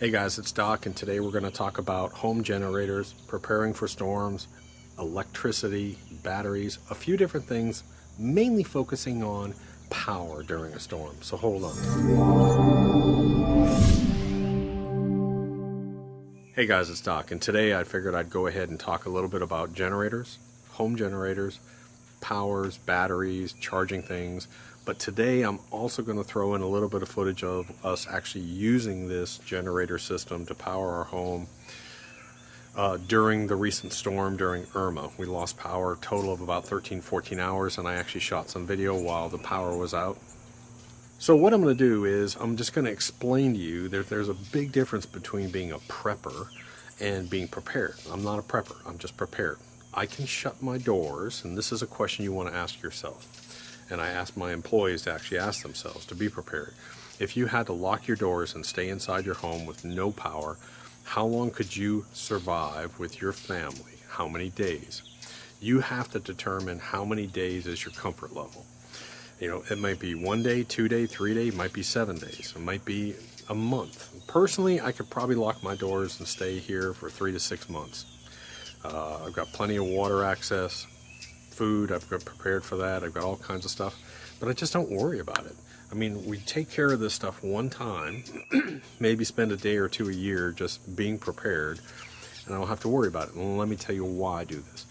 Hey guys, it's Doc, and today we're going to talk about home generators, preparing for storms, electricity, batteries, a few different things, mainly focusing on power during a storm. So hold on. Hey guys, it's Doc, and today I figured I'd go ahead and talk a little bit about generators, home generators, powers, batteries, charging things. But today I'm also going to throw in a little bit of footage of us actually using this generator system to power our home during the recent storm during Irma. We lost power a total of about 13-14 hours, and I actually shot some video while the power was out. So what I'm going to do is I'm just going to explain to you that there's a big difference between being a prepper and being prepared. I'm not a prepper, I'm just prepared. I can shut my doors, and this is a question you want to ask yourself. And I ask my employees to actually ask themselves to be prepared. If you had to lock your doors and stay inside your home with no power, how long could you survive with your family? How many days? You have to determine how many days is your comfort level. You know, it might be 1 day, 2 day, 3 day, it might be 7 days, it might be a month. Personally, I could probably lock my doors and stay here for 3 to 6 months. I've got plenty of water access, food, I've got prepared for that, I've got all kinds of stuff, but I just don't worry about it. I mean, we take care of this stuff one time, maybe spend a day or two a year just being prepared, and I don't have to worry about it. And let me tell you why I do this.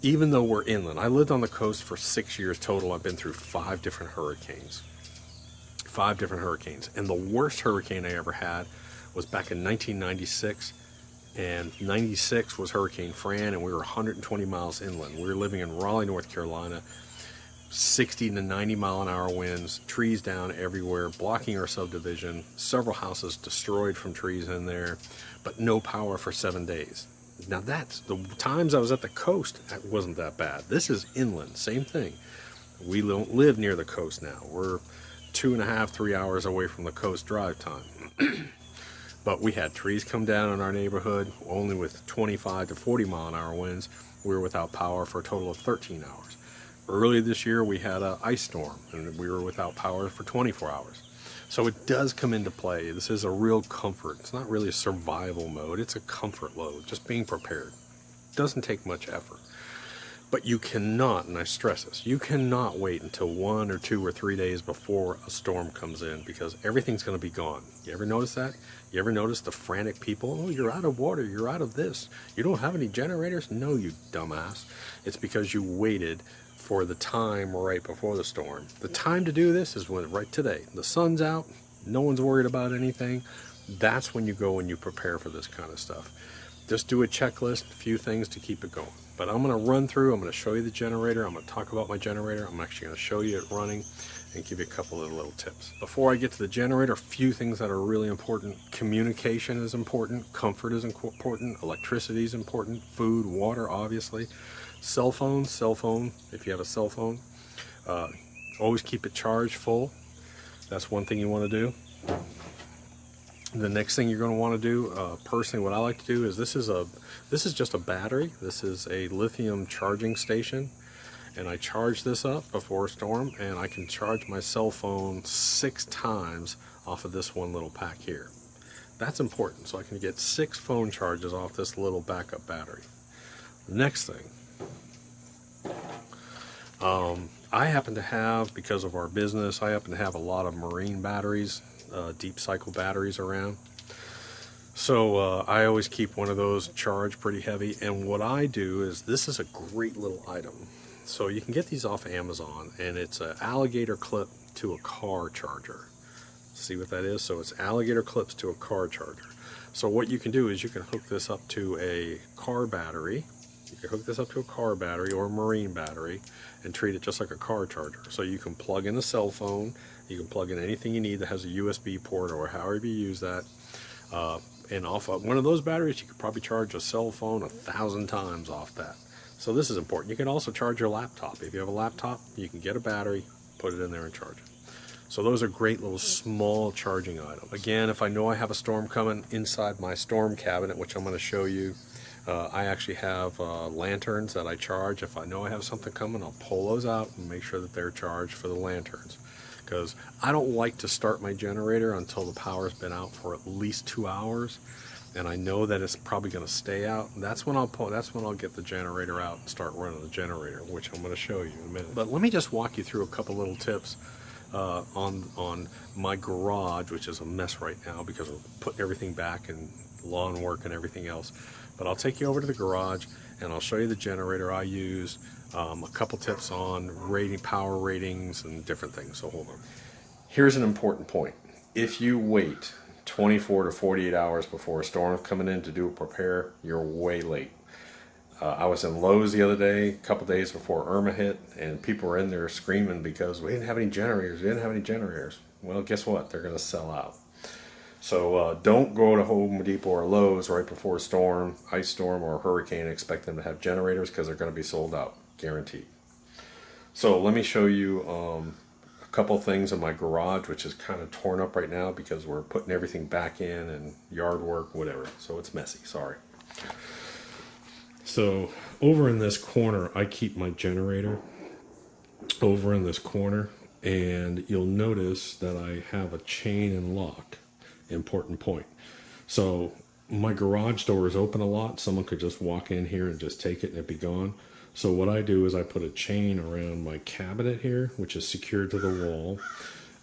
Even though we're inland, I lived on the coast for 6 years total. I've been through 5 different hurricanes. 5 different hurricanes. And the worst hurricane I ever had was back in 1996. And 96 was Hurricane Fran, and we were 120 miles inland. We were living in Raleigh, North Carolina, 60 to 90 mile an hour winds, trees down everywhere, blocking our subdivision, several houses destroyed from trees in there, but no power for 7 days. Now that's, the times I was at the coast, that wasn't that bad. This is inland, same thing. We don't live near the coast now. We're 2.5, 3 hours away from the coast drive time. But we had trees come down in our neighborhood, only with 25 to 40 mile an hour winds. We were without power for a total of 13 hours. Earlier this year, we had an ice storm, and we were without power for 24 hours. So it does come into play. This is a real comfort. It's not really a survival mode, it's a comfort load, just being prepared. It doesn't take much effort. But you cannot, and I stress this, you cannot wait until 1 or 2 or 3 days before a storm comes in, because everything's going to be gone. You ever notice that? You ever notice the frantic people? Oh, you're out of water, you're out of this. You don't have any generators? No, you dumbass. It's because you waited for the time right before the storm. The time to do this is when, right today. The sun's out, no one's worried about anything. That's when you go and you prepare for this kind of stuff. Just do a checklist, a few things to keep it going. But I'm going to run through, I'm going to show you the generator, I'm going to talk about my generator, I'm actually going to show you it running and give you a couple of little tips. Before I get to the generator, a few things that are really important. Communication is important, comfort is important, electricity is important, food, water, obviously. Cell phone, if you have a cell phone. Always keep it charged full. That's one thing you want to do. The next thing you're going to want to do, personally, what I like to do is this is just a battery. This is a lithium charging station, and I charge this up before a storm, and I can charge my cell phone 6 times off of this one little pack here. That's important, so I can get 6 phone charges off this little backup battery. The next thing, I happen to have, because of our business, I happen to have a lot of marine batteries, deep cycle batteries around. So I always keep one of those charged pretty heavy, and what I do is, this is a great little item. So you can get these off Amazon, and it's an alligator clip to a car charger. See what that is? So it's alligator clips to a car charger. So what you can do is you can hook this up to a car battery. You can hook this up to a car battery or a marine battery and treat it just like a car charger. So you can plug in a cell phone, you can plug in anything you need that has a USB port or however you use that. And off of one of those batteries, you could probably charge a cell phone 1,000 times off that. So this is important. You can also charge your laptop. If you have a laptop, you can get a battery, put it in there and charge it. So those are great little small charging items. Again, if I know I have a storm coming, inside my storm cabinet, which I'm going to show you, I actually have lanterns that I charge. If I know I have something coming, I'll pull those out and make sure that they're charged for the lanterns. because I don't like to start my generator until the power's been out for at least 2 hours, and I know that it's probably going to stay out. That's when I'll get the generator out and start running the generator, which I'm going to show you in a minute. But let me just walk you through a couple little tips on my garage, which is a mess right now because we're putting everything back and lawn work and everything else. But I'll take you over to the garage and I'll show you the generator I use, a couple tips on power ratings and different things. So hold on. Here's an important point. If you wait 24 to 48 hours before a storm coming in to do a repair, you're way late. I was in Lowe's the other day, a couple days before Irma hit, and people were in there screaming because we didn't have any generators. Well, guess what? They're going to sell out. So don't go to Home Depot or Lowe's right before a storm, ice storm, or a hurricane and expect them to have generators, because they're going to be sold out, guaranteed. So let me show you a couple things in my garage, which is kind of torn up right now because we're putting everything back in and yard work, whatever. So it's messy, sorry. So over in this corner, I keep my generator over in this corner, and you'll notice that I have a chain and lock. Important point. So my garage door is open a lot. Someone could just walk in here and just take it and it'd be gone. So what I do is I put a chain around my cabinet here, which is secured to the wall.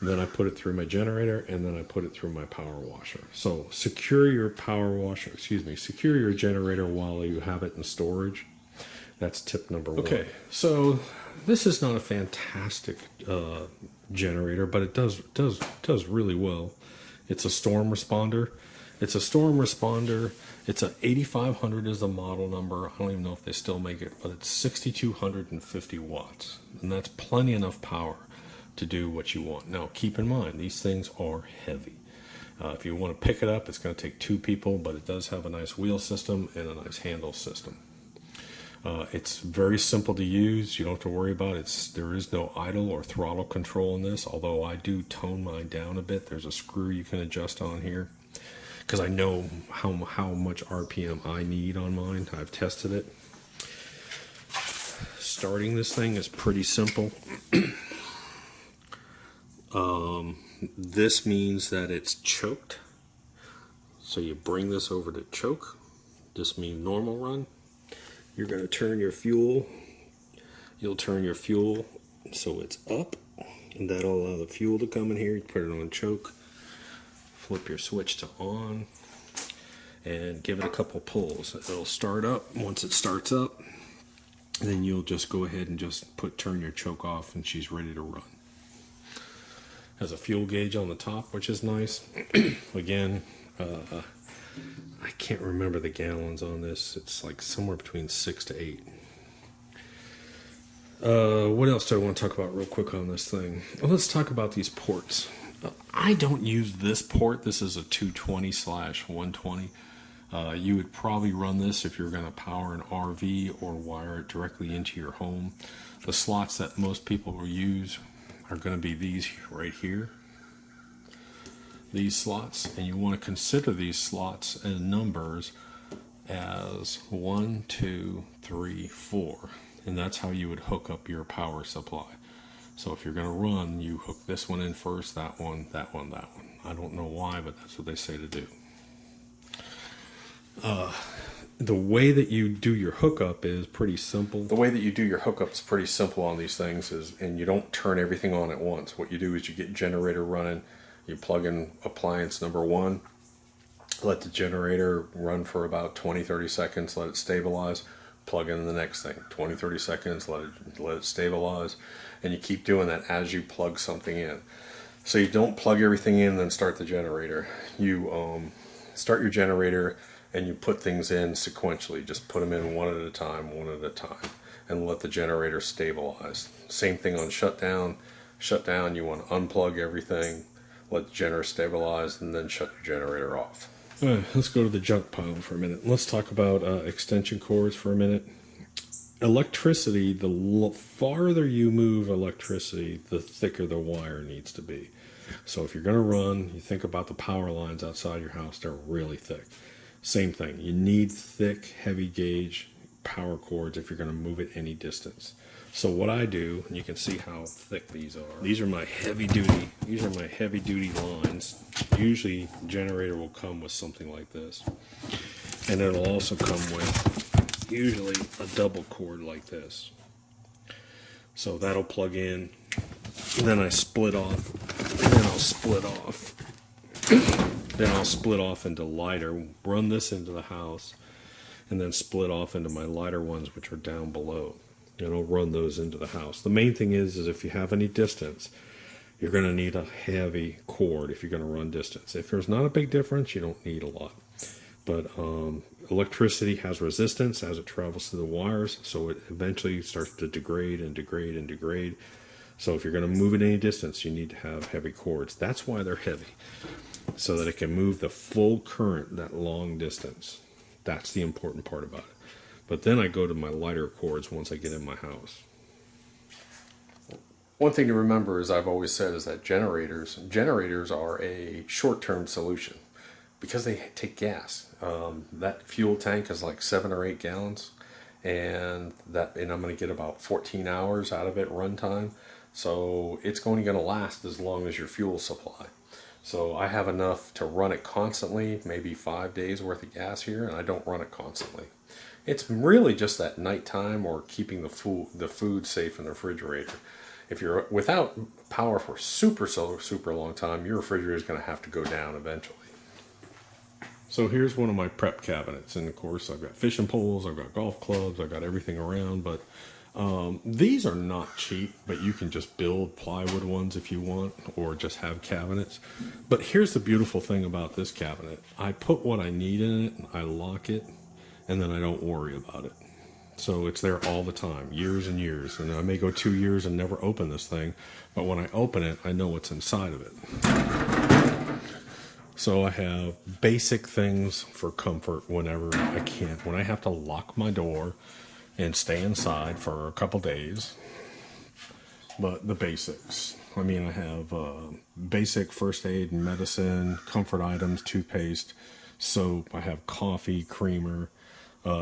Then I put it through my generator, and then I put it through my power washer. So secure your secure your generator while you have it in storage. That's tip number one. Okay, so this is not a fantastic generator, but it does really well. It's a storm responder. It's a 8500 is the model number. I don't even know if they still make it, but it's 6250 watts, and that's plenty enough power to do what you want. Now, keep in mind, these things are heavy. If you want to pick it up, it's going to take 2 people, but it does have a nice wheel system and a nice handle system. It's very simple to use. You don't have to worry about it. There is no idle or throttle control in this, although I do tone mine down a bit. There's a screw you can adjust on here because I know how much RPM I need on mine. I've tested it. Starting this thing is pretty simple. This means that it's choked. So you bring this over to choke. This means normal run. You're going to turn your fuel. You'll turn your fuel so it's up, and that'll allow the fuel to come in here. You put it on choke. Flip your switch to on, and give it a couple pulls. It'll start up. Once it starts up, then you'll just go ahead and just turn your choke off, and she's ready to run. Has a fuel gauge on the top, which is nice. Again, I can't remember the gallons on this. It's like somewhere between 6 to 8. What else do I want to talk about real quick on this thing? Well, let's talk about these ports. I don't use this port. This is a 220/120. You would probably run this if you're going to power an RV or wire it directly into your home. The slots that most people will use are going to be these right here. These slots, and you want to consider these slots and numbers as 1, 2, 3, 4, and that's how you would hook up your power supply. So if you're going to run, you hook this one in first, that one, that one, that one. I don't know why, but that's what they say to do. The way that you do your hookup is pretty simple. The way that you do your hookup is pretty simple on these things, and you don't turn everything on at once. What you do is you get generator running, you plug in appliance number 1, let the generator run for about 20-30 seconds, let it stabilize, plug in the next thing, 20-30 seconds, let it stabilize, and you keep doing that as you plug something in. So you don't plug everything in and then start the generator. You start your generator and you put things in sequentially. Just put them in one at a time, and let the generator stabilize. Same thing on shutdown. Shutdown, you want to unplug everything, let the generator stabilize, and then shut your generator off. All right, let's go to the junk pile for a minute. Let's talk about extension cords for a minute. Electricity, the farther you move electricity, the thicker the wire needs to be. So if you're going to run, you think about the power lines outside your house, they're really thick. Same thing, you need thick, heavy gauge power cords if you're going to move it any distance. So what I do, and you can see how thick these are. These are my heavy duty lines. Usually generator will come with something like this. And it'll also come with usually a double cord like this. So that'll plug in, and then I split off, and then I'll split off. Then I'll split off into lighter, run this into the house, and then split off into my lighter ones, which are down below. And I'll run those into the house. The main thing is if you have any distance, you're going to need a heavy cord if you're going to run distance. If there's not a big difference, you don't need a lot. But electricity has resistance as it travels through the wires, so it eventually starts to degrade and degrade and degrade. So if you're going to move it any distance, you need to have heavy cords. That's why they're heavy, so that it can move the full current that long distance. That's the important part about it. But then I go to my lighter cords once I get in my house. One thing to remember, as I've always said, is that generators are a short-term solution because they take gas. That fuel tank is like 7 or 8 gallons, and I'm going to get about 14 hours out of it runtime. So it's only going to last as long as your fuel supply. So I have enough to run it constantly, maybe 5 days worth of gas here, and I don't run it constantly. It's really just that nighttime or keeping the food safe in the refrigerator. If you're without power for super long time, your refrigerator is going to have to go down eventually. So here's one of my prep cabinets, and of course I've got fishing poles, I've got golf clubs, I've got everything around, but these are not cheap, but you can just build plywood ones if you want, or just have cabinets. But here's the beautiful thing about this cabinet. I put what I need in it, I lock it, and then I don't worry about it. So it's there all the time, years and years. And I may go 2 years and never open this thing, but when I open it, I know what's inside of it. So I have basic things for comfort whenever I can. When I have to lock my door and stay inside for a couple days. But the basics. I mean, I have basic first aid and medicine, comfort items, toothpaste, soap. I have coffee, creamer.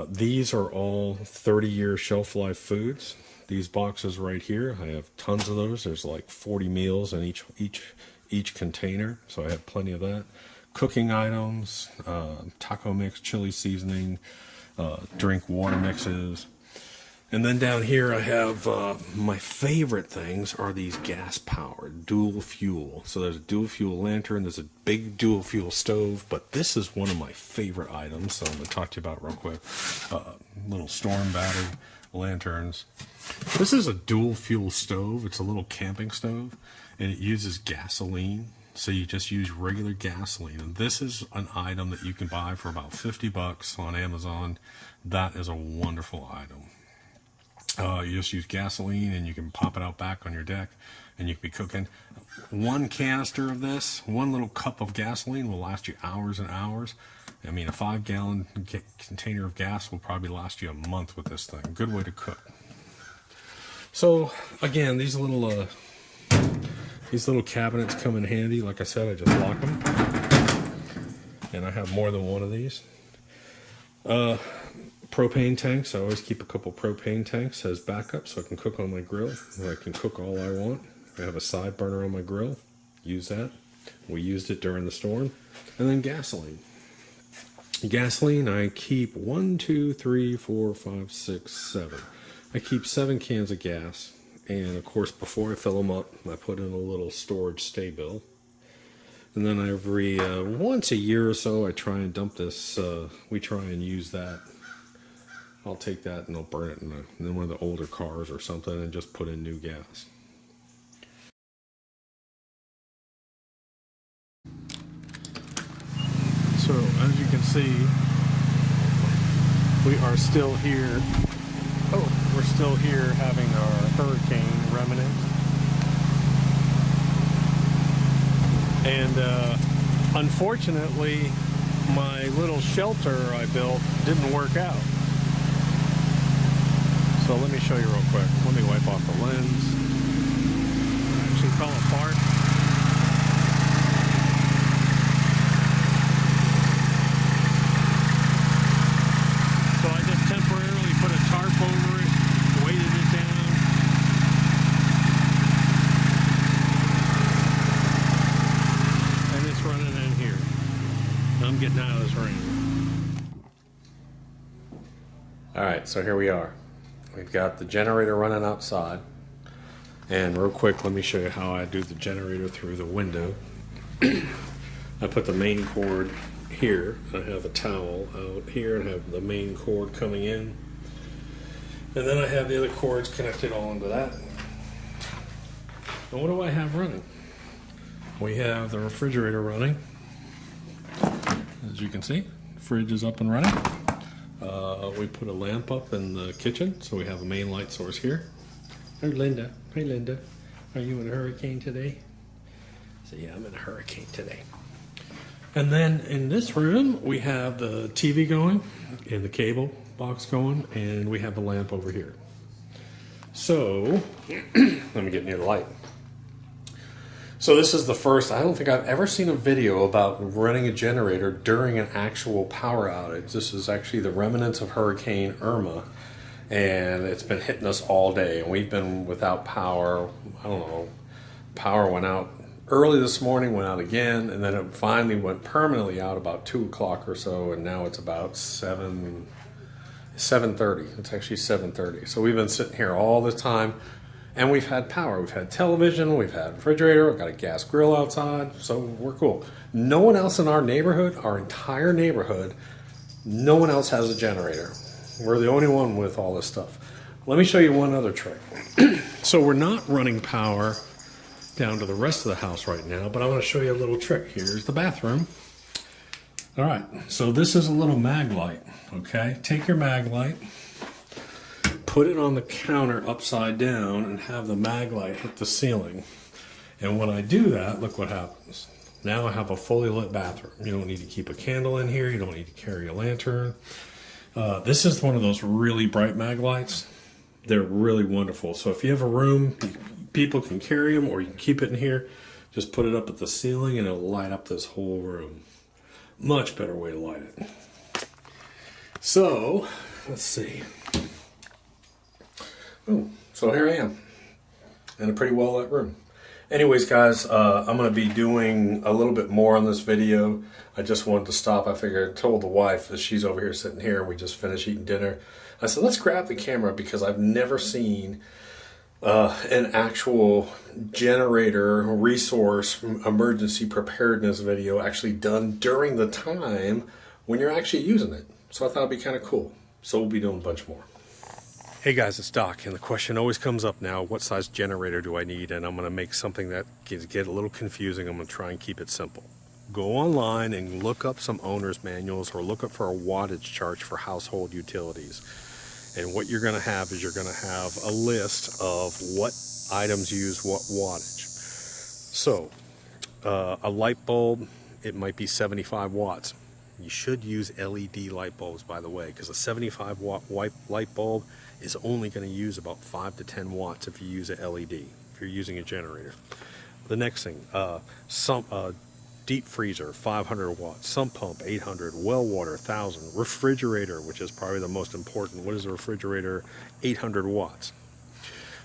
These are all 30-year shelf life foods. These boxes right here, I have tons of those. There's like 40 meals in each container, so I have plenty of that. Cooking items, taco mix, chili seasoning, drink water mixes. And then down here I have my favorite things are these gas powered dual fuel. So there's a dual fuel lantern, there's a big dual fuel stove, but this is one of my favorite items, so I'm going to talk to you about it real quick. Little storm battery, lanterns. This is a dual fuel stove. It's a little camping stove, and it uses gasoline. So you just use regular gasoline, and this is an item that you can buy for about $50 on Amazon. That is a wonderful item. You just use gasoline, and you can pop it out back on your deck, and you can be cooking. One canister of this, one little cup of gasoline will last you hours and hours. I mean, a 5-gallon container of gas will probably last you a month with this thing. Good way to cook. So again, these little cabinets come in handy. Like I said, I just lock them, and I have more than one of these. Propane tanks. I always keep a couple propane tanks as backup so I can cook on my grill. I can cook all I want. I have a side burner on my grill. Use that. We used it during the storm. And then gasoline. Gasoline, I keep 1, 2, 3, 4, 5, 6, 7. I keep 7 cans of gas. And of course, before I fill them up, I put in a little storage stay bill. And then every once a year or so, I try and dump this. We try and use that. I'll take that and I'll burn it in one of the older cars or something and just put in new gas. So as you can see, we are still here. Oh, we're still here having our hurricane remnant. And unfortunately, my little shelter I built didn't work out. So let me show you real quick. Let me wipe off the lens. It actually fell apart. So I just temporarily put a tarp over it, weighted it down, out of this rain. Alright, so here we are. We've got the generator running outside. And real quick, let me show you how I do the generator through the window. I put the main cord here. I have a towel out here and have the main cord coming in. And then I have the other cords connected all into that. And what do I have running? We have the refrigerator running. As you can see, the fridge is up and running. We put a lamp up in the kitchen, so we have a main light source here. Oh, Linda. Hey, Linda. Are you in a hurricane today? So yeah, I'm in a hurricane today. And then in this room, we have the TV going and the cable box going, and we have a lamp over here. So, let me get near the light. So this is the first, I don't think I've ever seen a video about running a generator during an actual power outage. This is actually the remnants of Hurricane Irma, and it's been hitting us all day, and we've been without power. I don't know, power went out early this morning, went out again, and then it finally went permanently out about 2 o'clock or so, and now it's about 7:30. It's actually 7:30. So we've been sitting here all the time, and we've had power. We've had television, we've had refrigerator, we've got a gas grill outside, so we're cool. No one else in our neighborhood, our entire neighborhood, no one else has a generator. We're the only one with all this stuff. Let me show you one other trick. So we're not running power down to the rest of the house right now, but I want to show you a little trick. Here's the bathroom. All right, so this is a little mag light, okay? Take your mag light, put it on the counter upside down, and have the mag light hit the ceiling. And when I do that, look what happens. Now I have a fully lit bathroom. You don't need to keep a candle in here. You don't need to carry a lantern. This is one of those really bright mag lights. They're really wonderful. So if you have a room, people can carry them, or you can keep it in here. Just put it up at the ceiling and it'll light up this whole room. Much better way to light it. So, let's see. Oh, so here I am in a pretty well lit room. Anyways, guys, I'm going to be doing a little bit more on this video. I just wanted to stop. I figured, I told the wife that she's over here sitting here and we just finished eating dinner. I said, let's grab the camera because I've never seen an actual generator resource emergency preparedness video actually done during the time when you're actually using it. So I thought it'd be kind of cool. So we'll be doing a bunch more. Hey guys, it's Doc, and the question always comes up now, what size generator do I need? And I'm going to make something that can get a little confusing. I'm going to try and keep it simple. Go online and look up some owner's manuals or look up for a wattage chart for household utilities. And what you're going to have is you're going to have a list of what items use what wattage. So, a light bulb, it might be 75 watts. You should use LED light bulbs, by the way, because a 75 watt light bulb is only going to use about 5 to 10 watts if you use a LED, if you're using a generator. The next thing, deep freezer, 500 watts, sump pump, 800, well water, 1,000, refrigerator, which is probably the most important. What is a refrigerator? 800 watts.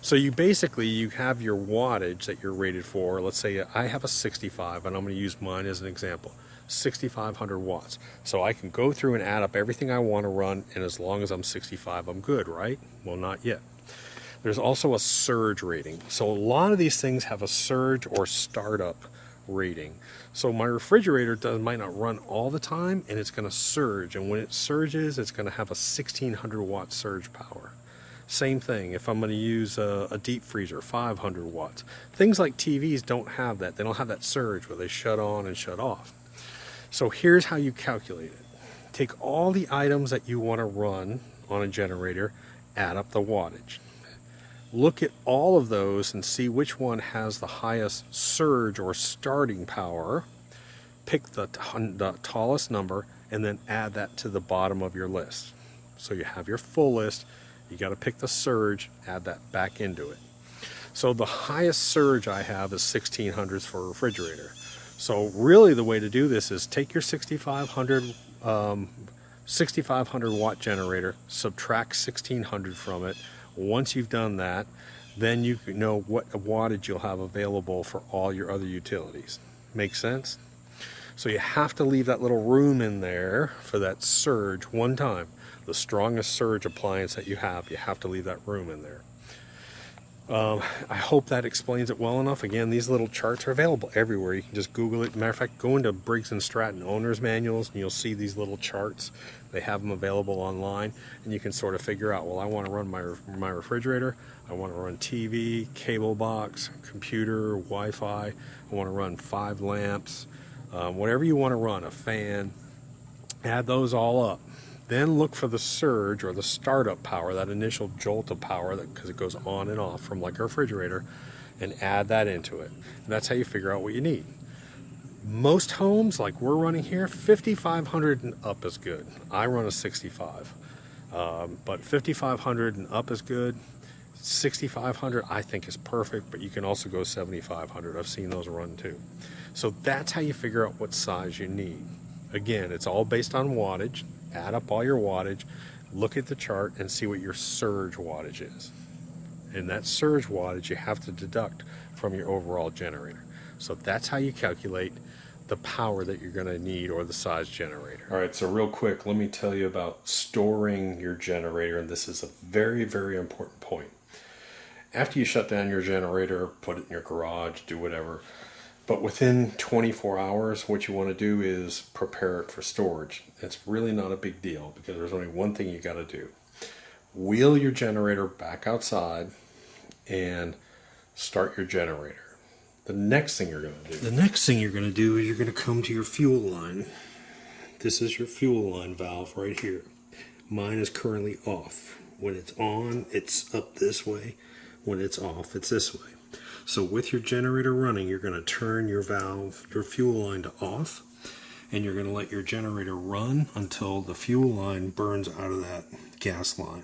So you have your wattage that you're rated for. Let's say I have a 65, and I'm going to use mine as an example. 6,500 watts. So I can go through and add up everything I want to run, and as long as I'm 65, I'm good, right? Well, not yet. There's also a surge rating. So a lot of these things have a surge or startup rating. So my refrigerator might not run all the time, and it's going to surge. And when it surges, it's going to have a 1,600 watt surge power. Same thing if I'm going to use a deep freezer, 500 watts. Things like TVs don't have that. They don't have that surge where they shut on and shut off. So here's how you calculate it. Take all the items that you want to run on a generator, add up the wattage. Look at all of those and see which one has the highest surge or starting power. Pick the tallest number and then add that to the bottom of your list. So you have your full list. You got to pick the surge, add that back into it. So the highest surge I have is 1,600 for a refrigerator. So really the way to do this is take your 6,500 watt generator, subtract 1,600 from it. Once you've done that, then you know what wattage you'll have available for all your other utilities. Make sense? So you have to leave that little room in there for that surge one time. The strongest surge appliance that you have to leave that room in there. I hope that explains it well enough. Again, these little charts are available everywhere. You can just Google it. Matter of fact, go into Briggs & Stratton owner's manuals and you'll see these little charts. They have them available online, and you can sort of figure out, well, I want to run my refrigerator, I want to run TV, cable box, computer, Wi-Fi, I want to run 5 lamps, whatever you want to run, a fan. Add those all up. Then look for the surge or the startup power, that initial jolt of power, because it goes on and off from like a refrigerator, and add that into it. And that's how you figure out what you need. Most homes, like we're running here, 5,500 and up is good. I run a 65, but 5,500 and up is good. 6,500 I think is perfect, but you can also go 7,500. I've seen those run too. So that's how you figure out what size you need. Again, it's all based on wattage. Add up all your wattage, look at the chart, and see what your surge wattage is. And that surge wattage you have to deduct from your overall generator. So that's how you calculate the power that you're going to need, or the size generator. All right, so real quick, let me tell you about storing your generator, and this is a very, very important point. After you shut down your generator, put it in your garage, do whatever, but within 24 hours, what you want to do is prepare it for storage. It's really not a big deal, because there's only one thing you got to do. Wheel your generator back outside and start your generator. The next thing you're going to do is you're going to come to your fuel line. This is your fuel line valve right here. Mine is currently off. When it's on, it's up this way. When it's off, it's this way. So with your generator running, you're going to turn your valve, your fuel line to off, and you're going to let your generator run until the fuel line burns out of that gas line.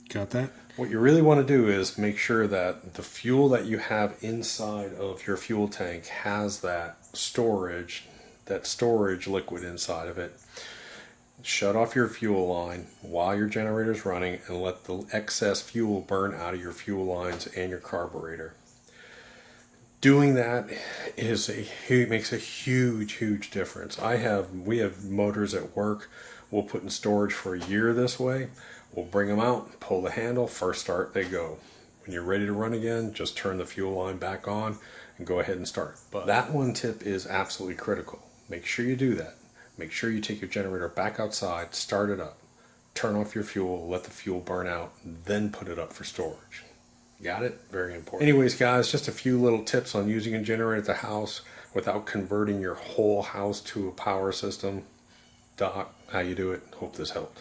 Got that? What you really want to do is make sure that the fuel that you have inside of your fuel tank has that storage liquid inside of it. Shut off your fuel line while your generator is running and let the excess fuel burn out of your fuel lines and your carburetor. Doing that makes a huge difference. We have motors at work we'll put in storage for a year this way. We'll bring them out, pull the handle, first start, they go. When you're ready to run again, just turn the fuel line back on and go ahead and start. But that one tip is absolutely critical. Make sure you do that. Make sure you take your generator back outside, start it up, turn off your fuel, let the fuel burn out, then put it up for storage. Got it? Very important. Anyways, guys, just a few little tips on using a generator at the house without converting your whole house to a power system. Doc, how you do it? Hope this helped.